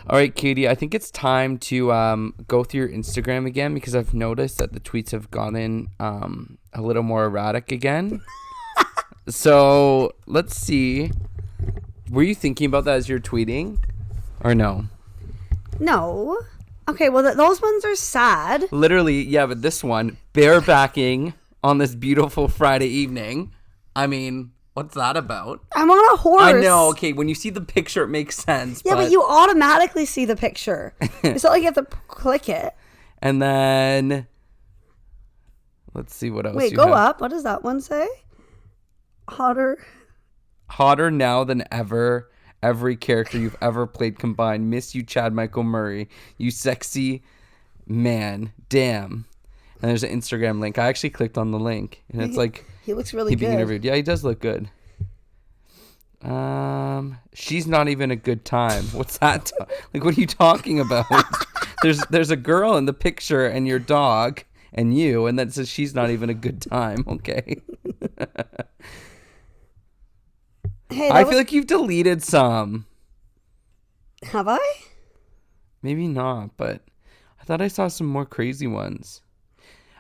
All right, Katie, I think it's time to go through your Instagram again because I've noticed that the tweets have gotten a little more erratic again. So let's see. Were you thinking about that as you're tweeting or no? No. Okay, well, those ones are sad. Literally, yeah, but this one, barebacking on this beautiful Friday evening. I mean, what's that about? I'm on a horse. I know, okay, when you see the picture, it makes sense. Yeah, but you automatically see the picture. It's not like you have to click it. And then, let's see what else. Wait, go up. What does that one say? Hotter now than ever. Every character you've ever played combined. Miss you, Chad Michael Murray. You sexy man. Damn. And there's an Instagram link. I actually clicked on the link. And it's like... He looks really good. Being interviewed. Yeah, he does look good. She's not even a good time. What's that? Like, what are you talking about? There's a girl in the picture and your dog and you. And then it says she's not even a good time. Okay. Hey, I feel like you've deleted some. Have I? Maybe not, but I thought I saw some more crazy ones.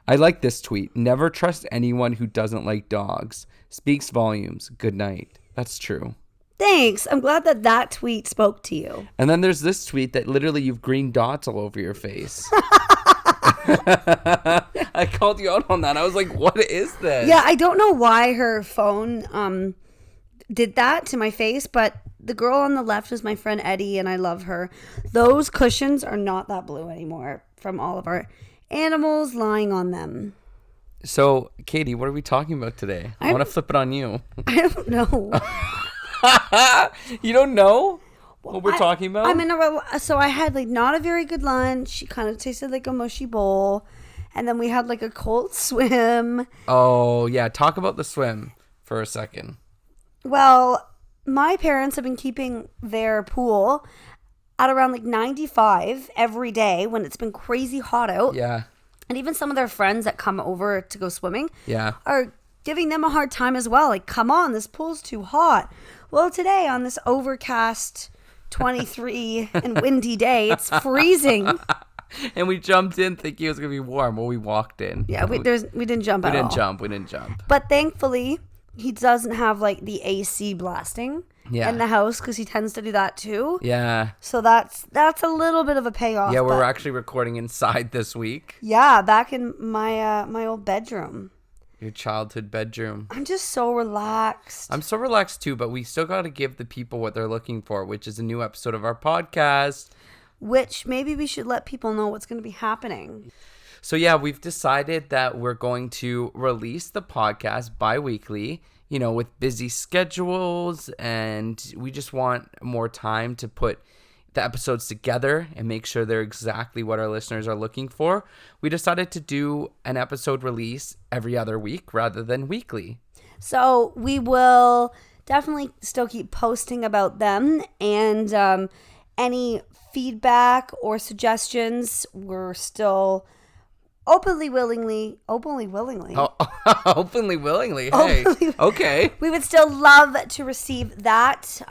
I like this tweet. Never trust anyone who doesn't like dogs. Speaks volumes. Good night. That's true. Thanks. I'm glad that tweet spoke to you. And then there's this tweet that literally you've green dots all over your face. I called you out on that. I was like, what is this? Yeah, I don't know why her phone did that to my face, but the girl on the left is my friend Eddie, and I love her. Those cushions are not that blue anymore from all of our animals lying on them. So, Katie, what are we talking about today? I want to flip it on you. I don't know. You don't know what we're talking about? So I had like not a very good lunch. She kind of tasted like a mushy bowl. And then we had like a cold swim. Oh, yeah. Talk about the swim for a second. Well, my parents have been keeping their pool at around like 95 every day when it's been crazy hot out. Yeah. And even some of their friends that come over to go swimming are giving them a hard time as well. Like, come on, this pool's too hot. Well, today on this overcast 23 and windy day, it's freezing. And we jumped in thinking it was going to be warm. Well, we walked in. Yeah, we didn't jump at all. We didn't jump. But thankfully, he doesn't have like the AC blasting in the house because he tends to do that too. Yeah. So that's a little bit of a payoff. Yeah, we're actually recording inside this week. Yeah, back in my my old bedroom. Your childhood bedroom. I'm just so relaxed. I'm so relaxed too, but we still got to give the people what they're looking for, which is a new episode of our podcast. Which maybe we should let people know what's going to be happening. So yeah, we've decided that we're going to release the podcast bi-weekly, you know, with busy schedules, and we just want more time to put the episodes together and make sure they're exactly what our listeners are looking for. We decided to do an episode release every other week rather than weekly. So we will definitely still keep posting about them, and any feedback or suggestions, we're still openly willingly. Oh, openly willingly. Hey, okay. We would still love to receive that.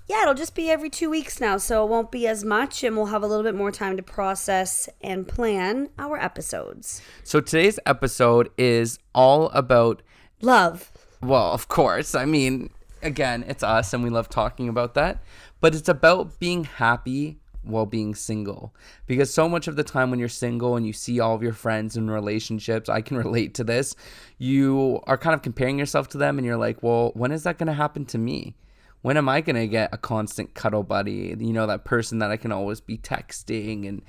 Yeah, it'll just be every 2 weeks now, so it won't be as much, and we'll have a little bit more time to process and plan our episodes. So today's episode is all about love. Well, of course. I mean, again, it's us, and we love talking about that. But it's about being happy while being single. Because so much of the time when you're single and you see all of your friends in relationships, I can relate to this, you are kind of comparing yourself to them, and you're like, well, when is that going to happen to me? When am I going to get a constant cuddle buddy? You know, that person that I can always be texting and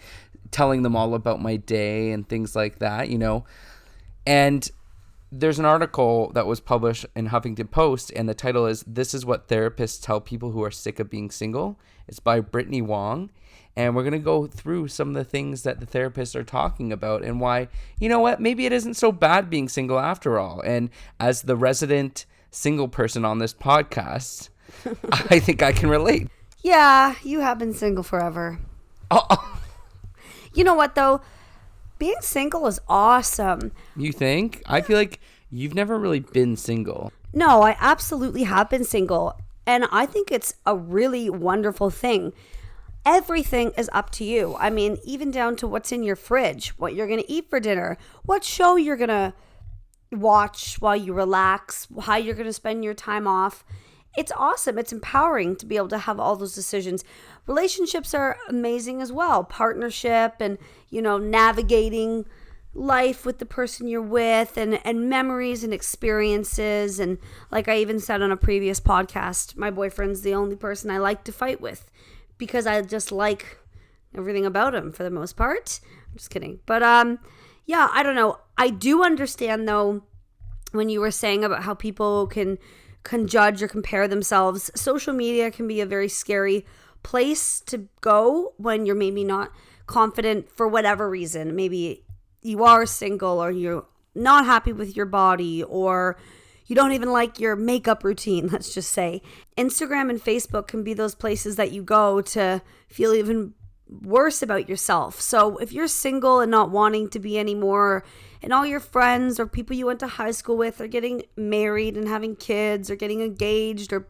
telling them all about my day and things like that, you know? And there's an article that was published in Huffington Post, and the title is "This is What Therapists Tell People Who Are Sick of Being Single." It's by Brittany Wong, and we're going to go through some of the things that the therapists are talking about and why, you know what, maybe it isn't so bad being single after all. And as the resident single person on this podcast, I think I can relate. Yeah, you have been single forever. Oh. You know what, though? Being single is awesome. You think? I feel like you've never really been single. No, I absolutely have been single. And I think it's a really wonderful thing. everything is up to you. I mean, even down to what's in your fridge, what you're going to eat for dinner, what show you're going to watch while you relax, how you're going to spend your time off. It's awesome. It's empowering to be able to have all those decisions. Relationships are amazing as well. Partnership and, navigating life with the person you're with and memories and experiences. And like I even said on a previous podcast, my boyfriend's the only person I like to fight with because I just like everything about him for the most part. I'm just kidding. But yeah, I don't know. I do understand though when you were saying about how people can judge or compare themselves. Social media can be a very scary place to go when you're maybe not confident for whatever reason. Maybe you are single or you're not happy with your body or you don't even like your makeup routine, let's just say. Instagram and Facebook can be those places that you go to feel even worse about yourself. So if you're single and not wanting to be anymore, and all your friends or people you went to high school with are getting married and having kids or getting engaged or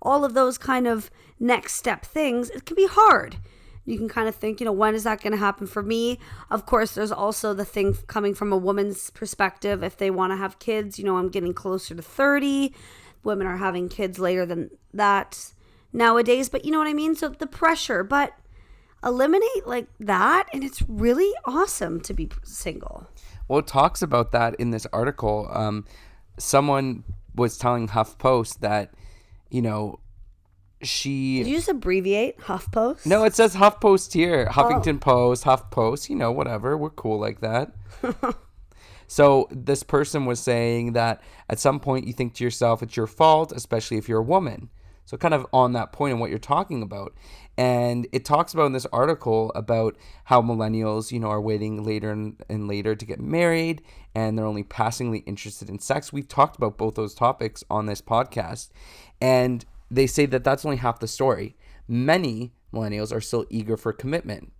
all of those kind of next step things, it can be hard. You can kind of think, when is that going to happen for me? Of course, there's also the thing coming from a woman's perspective. If they want to have kids, I'm getting closer to 30. Women are having kids later than that nowadays. But you know what I mean? So the pressure, but eliminate like that. And it's really awesome to be single. Well, it talks about that in this article. Someone was telling HuffPost that, she... Did you just abbreviate HuffPost? No, it says HuffPost here. Huffington Post, HuffPost, whatever. We're cool like that. So this person was saying that at some point you think to yourself it's your fault, especially if you're a woman. So kind of on that point and what you're talking about. And it talks about in this article about how millennials, are waiting later and later to get married and they're only passingly interested in sex. We've talked about both those topics on this podcast. And they say that that's only half the story. Many millennials are still eager for commitment,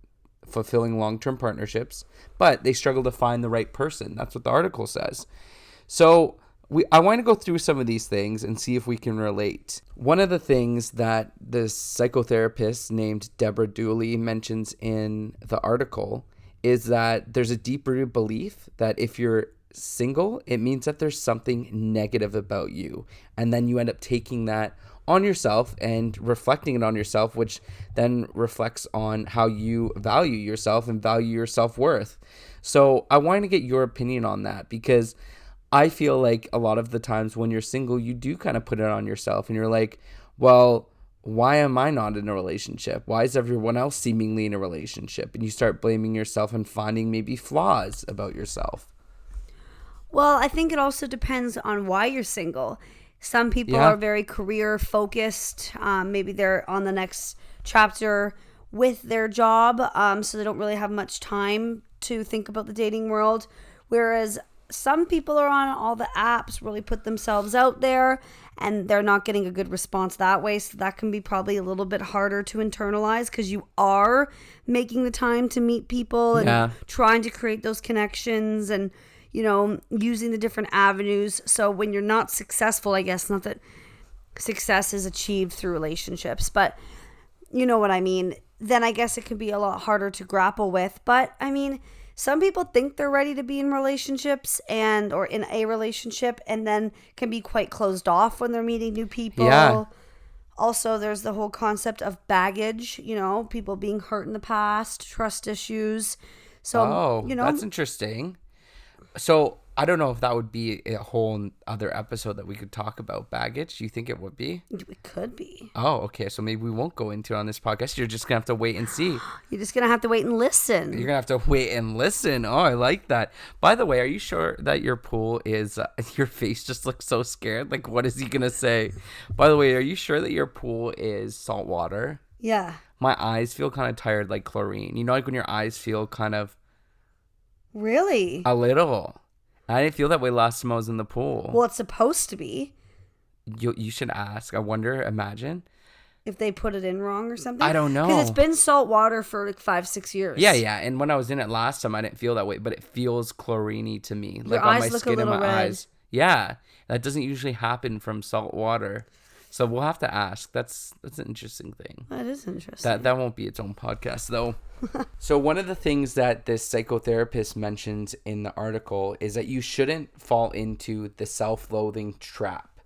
fulfilling long-term partnerships, but they struggle to find the right person. That's what the article says. So I want to go through some of these things and see if we can relate. One of the things that this psychotherapist named Deborah Dooley mentions in the article is that there's a deep-rooted belief that if you're single, it means that there's something negative about you. And then you end up taking that on yourself and reflecting it on yourself, which then reflects on how you value yourself and value your self-worth. So I want to get your opinion on that because I feel like a lot of the times when you're single, you do kind of put it on yourself and you're like, well, why am I not in a relationship? Why is everyone else seemingly in a relationship? And you start blaming yourself and finding maybe flaws about yourself. Well, I think it also depends on why you're single. Some people are very career focused. Maybe they're on the next chapter with their job, so they don't really have much time to think about the dating world. Whereas some people are on all the apps, really put themselves out there, and they're not getting a good response that way. So that can be probably a little bit harder to internalize because you are making the time to meet people and trying to create those connections and using the different avenues. So when you're not successful, I guess, not that success is achieved through relationships, but you know what I mean, then I guess it can be a lot harder to grapple with. But I mean, some people think they're ready to be in relationships or in a relationship and then can be quite closed off when they're meeting new people. Yeah. Also, there's the whole concept of baggage, people being hurt in the past, trust issues. So, that's interesting. So I don't know if that would be a whole other episode that we could talk about baggage. Do you think it would be? It could be. Oh, okay. So maybe we won't go into it on this podcast. You're just going to have to wait and see. You're just going to have to wait and listen. You're going to have to wait and listen. Oh, I like that. By the way, are you sure that your pool is, your face just looks so scared? Like, what is he going to say? By the way, are you sure that your pool is salt water? Yeah. My eyes feel kind of tired like chlorine. Like when your eyes feel kind of... Really? A little. I didn't feel that way last time I was in the pool. Well, it's supposed to be. You should ask. I wonder, imagine. If they put it in wrong or something? I don't know. Because it's been salt water for like 5-6 years. Yeah. And when I was in it last time, I didn't feel that way, but it feels chlorine-y to me. Your eyes look a little red. Yeah. That doesn't usually happen from salt water. So we'll have to ask. That's an interesting thing. That is interesting. That won't be its own podcast though. So one of the things that this psychotherapist mentions in the article is that you shouldn't fall into the self-loathing trap.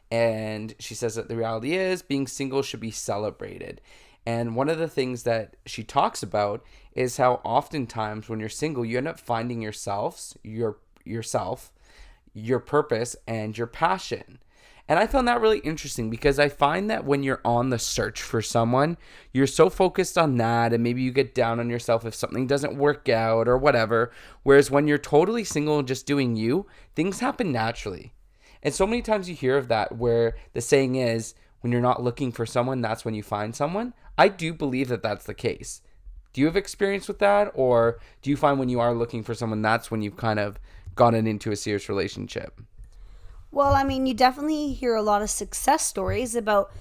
And she says that the reality is being single should be celebrated. And one of the things that she talks about is how oftentimes when you're single, you end up finding yourself, your purpose, and your passion. And I found that really interesting because I find that when you're on the search for someone, you're so focused on that, and maybe you get down on yourself if something doesn't work out or whatever. Whereas when you're totally single and just doing you, things happen naturally. And so many times you hear of that where the saying is, when you're not looking for someone, that's when you find someone. I do believe that that's the case. Do you have experience with that? Or do you find when you are looking for someone, that's when you've kind of gotten into a serious relationship? Well, I mean, you definitely hear a lot of success stories about,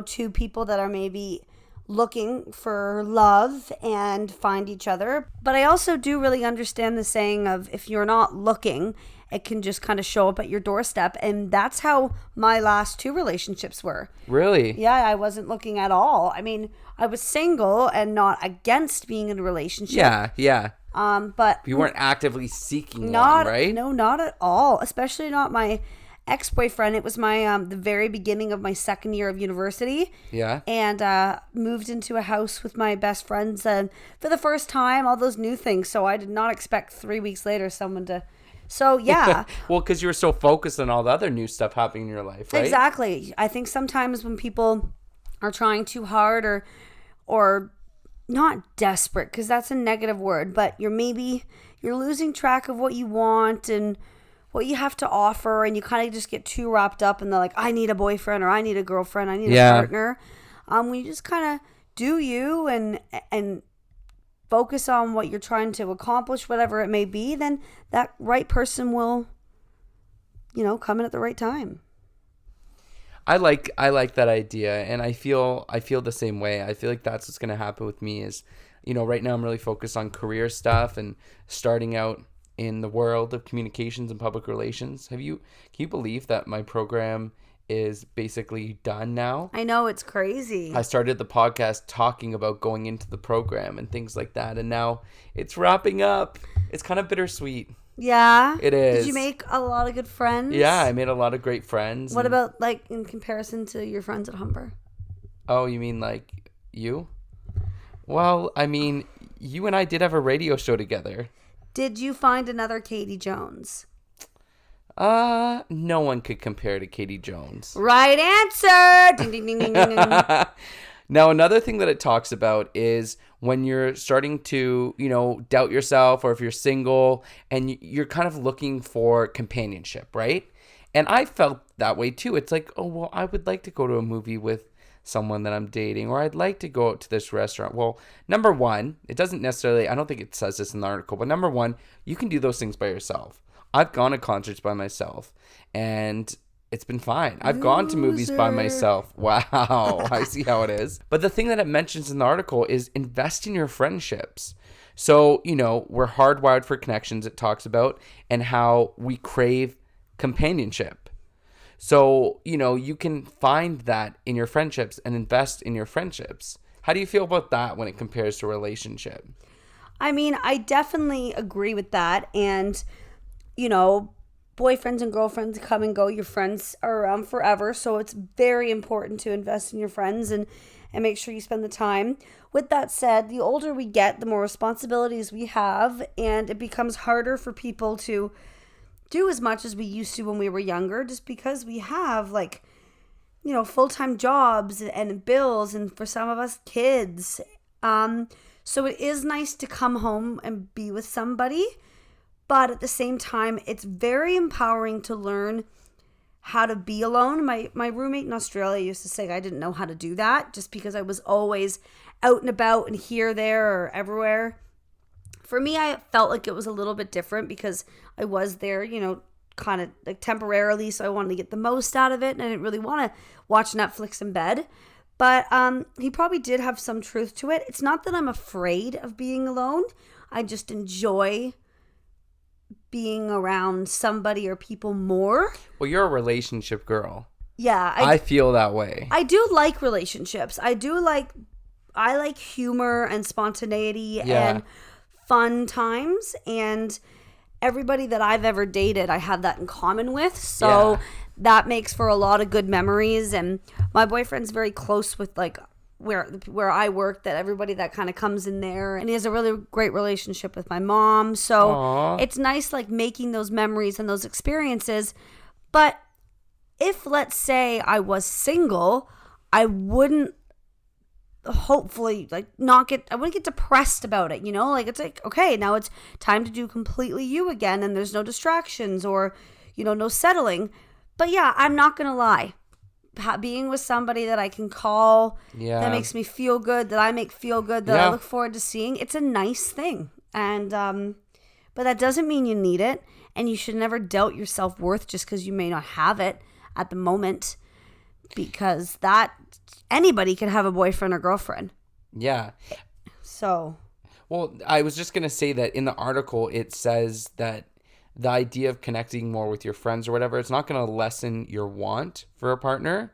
two people that are maybe looking for love and find each other. But I also do really understand the saying of if you're not looking, it can just kind of show up at your doorstep. And that's how my last 2 relationships were. Really? Yeah, I wasn't looking at all. I mean, I was single and not against being in a relationship. Yeah. But you weren't actively seeking one, right? No, not at all. Especially not my ex-boyfriend. It was my the very beginning of my second year of university. Yeah. And moved into a house with my best friends, and for the first time, all those new things. So I did not expect 3 weeks later someone to. So yeah. Well, because you were so focused on all the other new stuff happening in your life, right? Exactly. I think sometimes when people are trying too hard or not desperate, because that's a negative word, but you're losing track of what you want and what you have to offer, and you kind of just get too wrapped up in the like, I need a boyfriend or I need a girlfriend, I need a partner. When you just kind of do you and focus on what you're trying to accomplish, whatever it may be, then that right person will, come in at the right time. I like that idea, and I feel the same way. I feel like that's what's going to happen with me is, right now I'm really focused on career stuff and starting out in the world of communications and public relations. Can you believe that my program is basically done now? I know, it's crazy. I started the podcast talking about going into the program and things like that, and now it's wrapping up. It's kind of bittersweet. Yeah? It is. Did you make a lot of good friends? Yeah, I made a lot of great friends. What about, like, in comparison to your friends at Humber? Oh, you mean like you? Well, I mean, you and I did have a radio show together. Did you find another Katie Jones? No one could compare to Katie Jones. Right answer! Ding, ding, ding, ding, ding, ding. Now, another thing that it talks about is when you're starting to, doubt yourself, or if you're single and you're kind of looking for companionship, right? And I felt that way too. It's like, oh, well, I would like to go to a movie with someone that I'm dating, or I'd like to go out to this restaurant. Well, number one, it doesn't necessarily, I don't think it says this in the article, but number one, you can do those things by yourself. I've gone to concerts by myself, and it's been fine. I've gone to movies by myself. Wow, I see how it is. But the thing that it mentions in the article is invest in your friendships. So, we're hardwired for connections, it talks about, and how we crave companionship. So, you can find that in your friendships and invest in your friendships. How do you feel about that when it compares to a relationship? I mean, I definitely agree with that. And, boyfriends and girlfriends come and go. Your friends are around forever. So it's very important to invest in your friends and make sure you spend the time. With that said, the older we get, the more responsibilities we have. And it becomes harder for people to do as much as we used to when we were younger, just because we have full-time jobs and bills, and for some of us, kids. So it is nice to come home and be with somebody, but at the same time, it's very empowering to learn how to be alone. My roommate in Australia used to say I didn't know how to do that just because I was always out and about and here, there, or everywhere. For me, I felt like it was a little bit different because I was there, kind of like temporarily. So I wanted to get the most out of it. And I didn't really want to watch Netflix in bed. But he probably did have some truth to it. It's not that I'm afraid of being alone. I just enjoy being around somebody or people more. Well, you're a relationship girl. Yeah. I feel that way. I do like relationships. I like humor and spontaneity and fun times, and everybody that I've ever dated, I have that in common with. So that makes for a lot of good memories. And my boyfriend's very close with like where I work, that everybody that kind of comes in there, and he has a really great relationship with my mom. So it's nice like making those memories and those experiences. But if, let's say, I was single, I wouldn't hopefully I wouldn't get depressed about it, like it's like, okay, now it's time to do completely you again, and there's no distractions or no settling. But yeah, I'm not gonna lie, being with somebody that I can call, that makes me feel good, that I make feel good, that I look forward to seeing, it's a nice thing. And but that doesn't mean you need it, and you should never doubt your self-worth just because you may not have it at the moment, because that anybody can have a boyfriend or girlfriend. Yeah. So. Well, I was just going to say that in the article, it says that the idea of connecting more with your friends or whatever, it's not going to lessen your want for a partner,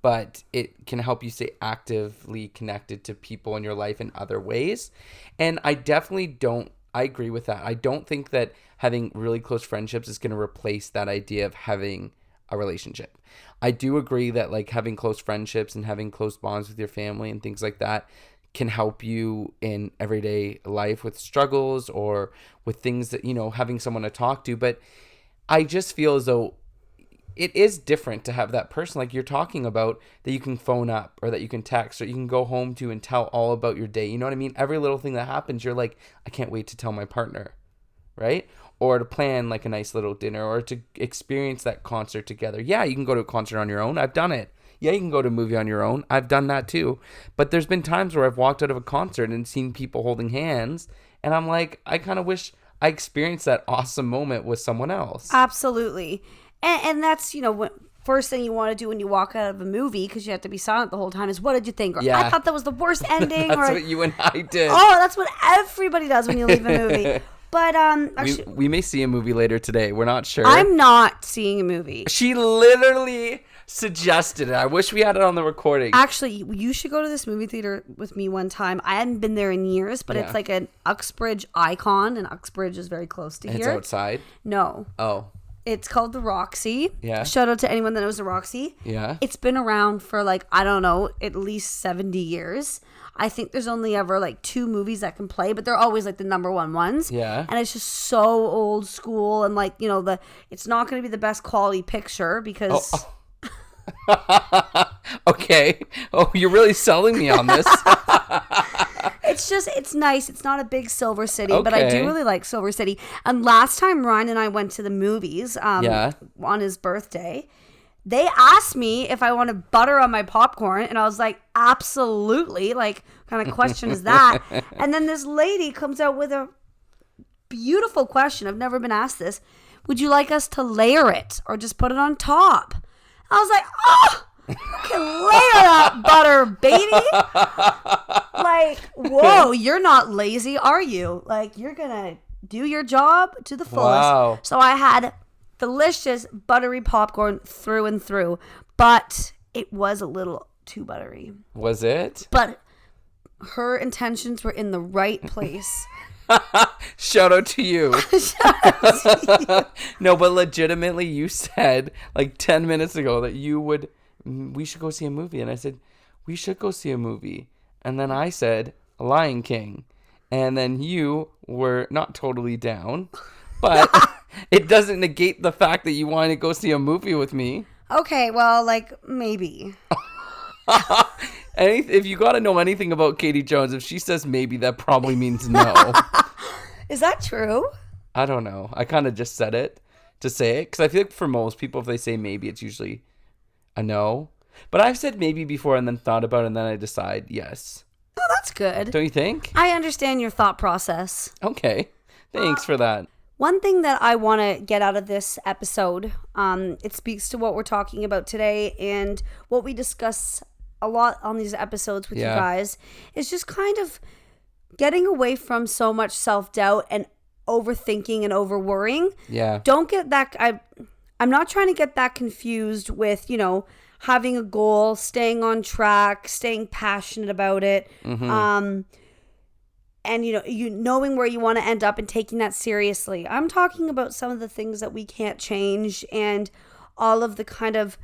but it can help you stay actively connected to people in your life in other ways. And I agree with that. I don't think that having really close friendships is going to replace that idea of having a relationship. I do agree that like having close friendships and having close bonds with your family and things like that can help you in everyday life with struggles or with things that, having someone to talk to. But I just feel as though it is different to have that person like you're talking about, that you can phone up or that you can text or you can go home to and tell all about your day. You know what I mean? Every little thing that happens, you're like, I can't wait to tell my partner, right? Or to plan like a nice little dinner, or to experience that concert together. Yeah, you can go to a concert on your own. I've done it. Yeah, you can go to a movie on your own. I've done that too. But there's been times where I've walked out of a concert and seen people holding hands, and I'm like, I kind of wish I experienced that awesome moment with someone else. Absolutely. And that's, what first thing you want to do when you walk out of a movie, because you have to be silent the whole time, is what did you think? Or, I thought that was the worst ending. That's what you and I did. Oh, that's what everybody does when you leave a movie. But actually, we may see a movie later today. We're not sure. I'm not seeing a movie. She literally suggested it. I wish we had it on the recording. Actually, you should go to this movie theater with me one time. I hadn't been there in years, but it's like an Uxbridge icon, and Uxbridge is very close to here. It's outside? No. Oh. It's called the Roxy. Yeah. Shout out to anyone that knows the Roxy. Yeah. It's been around for at least 70 years. I think there's only ever 2 movies that can play, but they're always the number one ones. Yeah. And it's just so old school, and it's not going to be the best quality picture because. Okay. Oh, you're really selling me on this. It's nice. It's not a big Silver City, but I do really like Silver City. And last time Ryan and I went to the movies on his birthday, they asked me if I wanted butter on my popcorn, and I was like, absolutely. Like, what kind of question is that? And then this lady comes out with a beautiful question. I've never been asked this. Would you like us to layer it or just put it on top? I was like, oh, you can layer that butter, baby. Like, whoa, you're not lazy, are you? Like, you're going to do your job to the fullest. Wow. So I had delicious buttery popcorn through and through, but it was a little too buttery. Was it? But her intentions were in the right place. Shout out to you. No, but legitimately, you said 10 minutes ago that we should go see a movie. And I said, we should go see a movie. And then I said, Lion King. And then you were not totally down, but it doesn't negate the fact that you wanted to go see a movie with me. Okay, well, maybe. If you got to know anything about Katie Jones, if she says maybe, that probably means no. Is that true? I don't know. I kind of just said it to say it, because I feel like for most people, if they say maybe, it's usually a no. But I've said maybe before and then thought about it, and then I decide yes. Oh, that's good. Don't you think? I understand your thought process. Okay. Thanks for that. One thing that I want to get out of this episode, it speaks to what we're talking about today and what we discuss a lot on these episodes with you guys, is just kind of getting away from so much self-doubt and overthinking and over-worrying. Yeah. Don't get that. I'm not trying to get that confused with, having a goal, staying on track, staying passionate about it. And, you knowing where you want to end up and taking that seriously. I'm talking about some of the things that we can't change and all of the kind of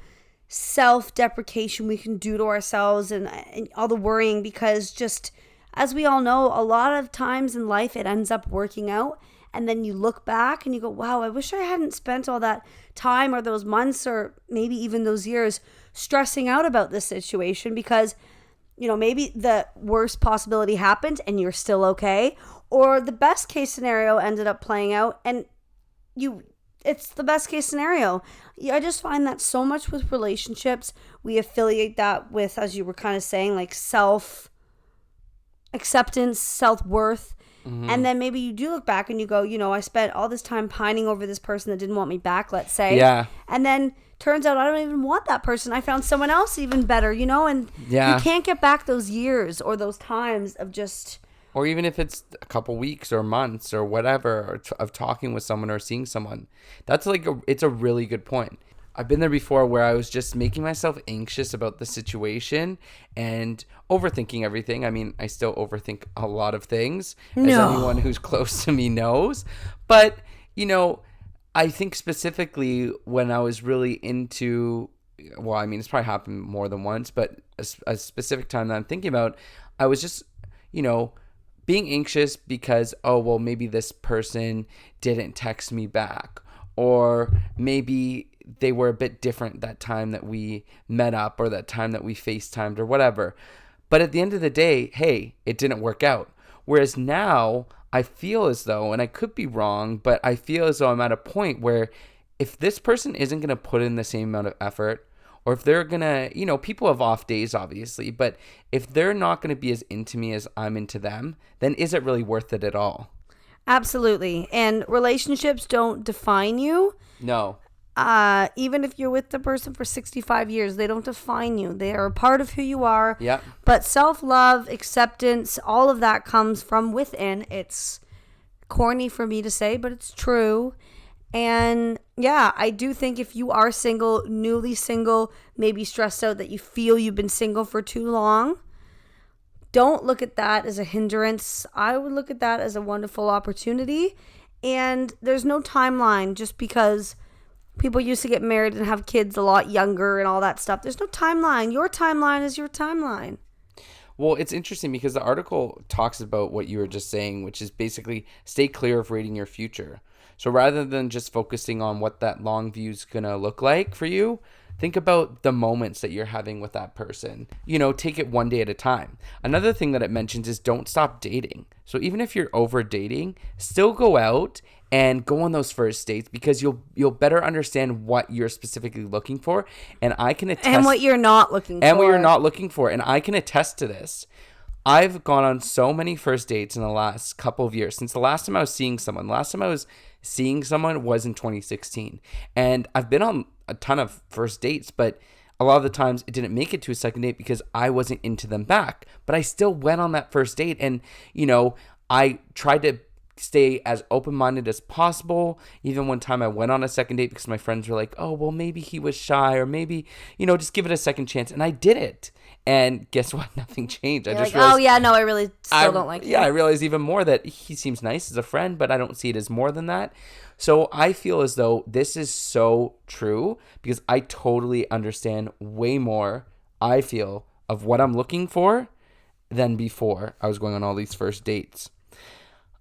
self-deprecation we can do to ourselves and all the worrying, because just as we all know, a lot of times in life it ends up working out, and then you look back and you go, wow, I wish I hadn't spent all that time or those months or maybe even those years stressing out about this situation, because maybe the worst possibility happened and you're still okay, or the best case scenario ended up playing out and it's the best case scenario. I just find that so much with relationships, we affiliate that with, as you were kind of saying, like self-acceptance, self-worth. And then maybe you do look back and you go, I spent all this time pining over this person that didn't want me back, let's say. Yeah. And then turns out I don't even want that person. I found someone else even better, and you can't get back those years or those times of just... Or even if it's a couple weeks or months or whatever of talking with someone or seeing someone. That's it's a really good point. I've been there before where I was just making myself anxious about the situation and overthinking everything. I mean, I still overthink a lot of things, as anyone who's close to me knows. But, I think specifically when I was really into, well, I mean, it's probably happened more than once, but a specific time that I'm thinking about, I was just, being anxious because, oh, well, maybe this person didn't text me back, or maybe they were a bit different that time that we met up or that time that we FaceTimed or whatever. But at the end of the day, hey, it didn't work out. Whereas now I feel as though, and I could be wrong, but I feel as though I'm at a point where if this person isn't going to put in the same amount of effort, or if they're going to, people have off days, obviously, but if they're not going to be as into me as I'm into them, then is it really worth it at all? Absolutely. And relationships don't define you. No. Even if you're with the person for 65 years, they don't define you. They are a part of who you are. Yeah. But self-love, acceptance, all of that comes from within. It's corny for me to say, but it's true. And yeah, I do think if you are single, newly single, maybe stressed out that you feel you've been single for too long, don't look at that as a hindrance. I would look at that as a wonderful opportunity. And there's no timeline just because people used to get married and have kids a lot younger and all that stuff. There's no timeline. Your timeline is your timeline. Well, it's interesting because the article talks about what you were just saying, which is basically stay clear of rating your future. So rather than just focusing on what that long view is going to look like for you, think about the moments that you're having with that person. Take it one day at a time. Another thing that it mentions is don't stop dating. So even if you're over dating, still go out and go on those first dates, because you'll better understand what you're specifically looking for. And I can attest. And what you're not looking for. And what you're not looking for. And I can attest to this. I've gone on so many first dates in the last couple of years. Since the last time I was seeing someone. The last time I was seeing someone was in 2016. And I've been on a ton of first dates, but a lot of the times it didn't make it to a second date because I wasn't into them back. But I still went on that first date, and, I tried to stay as open-minded as possible. Even one time I went on a second date because my friends were like, oh, well, maybe he was shy, or maybe, just give it a second chance. And I did it. And guess what? Nothing changed. You're I really still don't like him. Yeah, I realized even more that he seems nice as a friend, but I don't see it as more than that. So I feel as though this is so true because I totally understand way more, I feel, of what I'm looking for than before I was going on all these first dates.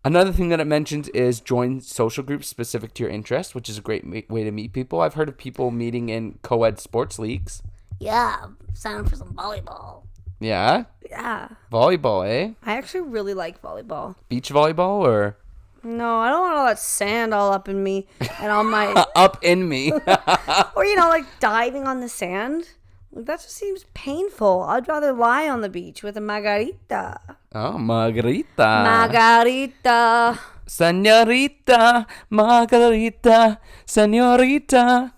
Another thing that it mentions is join social groups specific to your interest, which is a great way to meet people. I've heard of people meeting in co-ed sports leagues. Yeah, sign up for some volleyball. Yeah? Yeah. Volleyball, eh? I actually really like volleyball. Beach volleyball or? No, I don't want all that sand all up in me and all my... Up in me. Or, diving on the sand. That just seems painful. I'd rather lie on the beach with a margarita. Oh, margarita. Margarita. Senorita, margarita, senorita.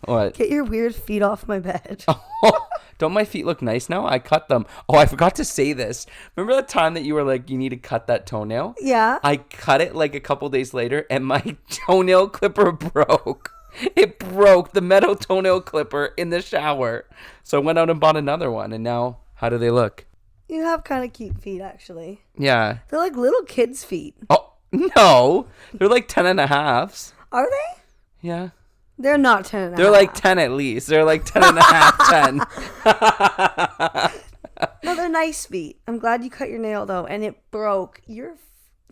What? Get your weird feet off my bed. Oh, don't my feet look nice now? I cut them. Oh, I forgot to say this. Remember the time that you were like, you need to cut that toenail? Yeah. I cut it like a couple days later and my toenail clipper broke. It broke the metal toenail clipper in the shower. So I went out and bought another one. And now, how do they look? You have kind of cute feet, actually. Yeah. They're like little kids' feet. Oh, no. They're like 10 and a halves. Are they? Yeah. They're not 10 and a half. They're like 10 at least. They're like 10 and a half, 10. No, they're nice feet. I'm glad you cut your nail, though, and it broke. You're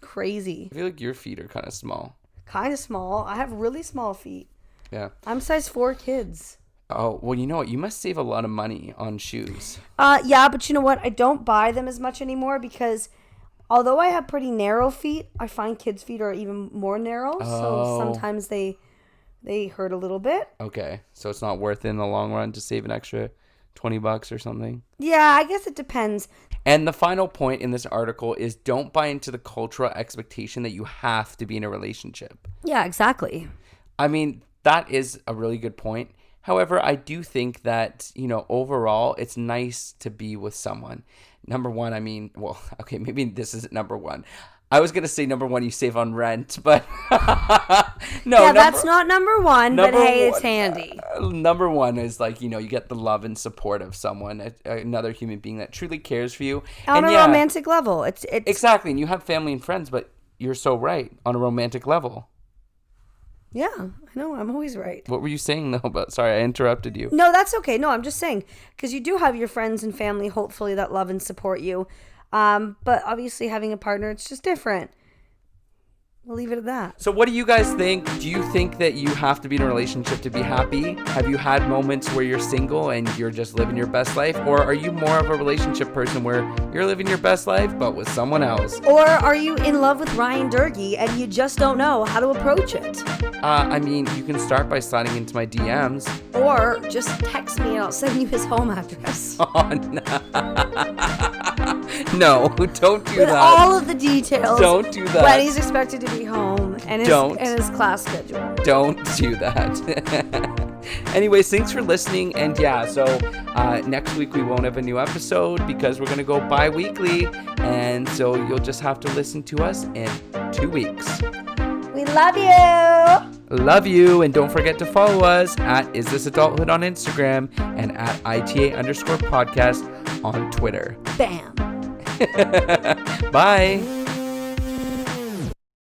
crazy. I feel like your feet are kind of small. Kind of small. I have really small feet. Yeah. I'm size 4 kids. Oh, well, you know what? You must save a lot of money on shoes. Yeah, but you know what? I don't buy them as much anymore because although I have pretty narrow feet, I find kids' feet are even more narrow. Oh. So sometimes they hurt a little bit. Okay. So it's not worth it in the long run to save an extra $20 or something? Yeah, I guess it depends. And the final point in this article is don't buy into the cultural expectation that you have to be in a relationship. Yeah, exactly. I mean, that is a really good point. However, I do think that, overall, it's nice to be with someone. Number one, I mean, well, okay, maybe this isn't number one. I was going to say number one, you save on rent, but no. Yeah, that's not number one, but hey, it's handy. Number one is like, you get the love and support of someone, another human being that truly cares for you. On a romantic level. It's Exactly, and you have family and friends, but you're so right, on a romantic level. Yeah, I know. I'm always right. What were you saying, though? But sorry, I interrupted you. No, that's okay. No, I'm just saying, because you do have your friends and family, hopefully, that love and support you. But obviously, having a partner, it's just different. We'll leave it at that. So what do you guys think? Do you think that you have to be in a relationship to be happy? Have you had moments where you're single and you're just living your best life? Or are you more of a relationship person where you're living your best life, but with someone else? Or are you in love with Ryan Durgy and you just don't know how to approach it? I mean, you can start by sliding into my DMs. Or just text me and I'll send you his home address. Oh, no. No, don't do With that. all of the details. Don't do that. When he's expected to be home and his class schedule. Don't do that. Anyways, thanks for listening. And yeah, so next week we won't have a new episode because we're going to go bi-weekly. And so you'll just have to listen to us in 2 weeks. We love you. Love you. And don't forget to follow us at Is This Adulthood on Instagram and at ITA_podcast on Twitter. Bam. Bye.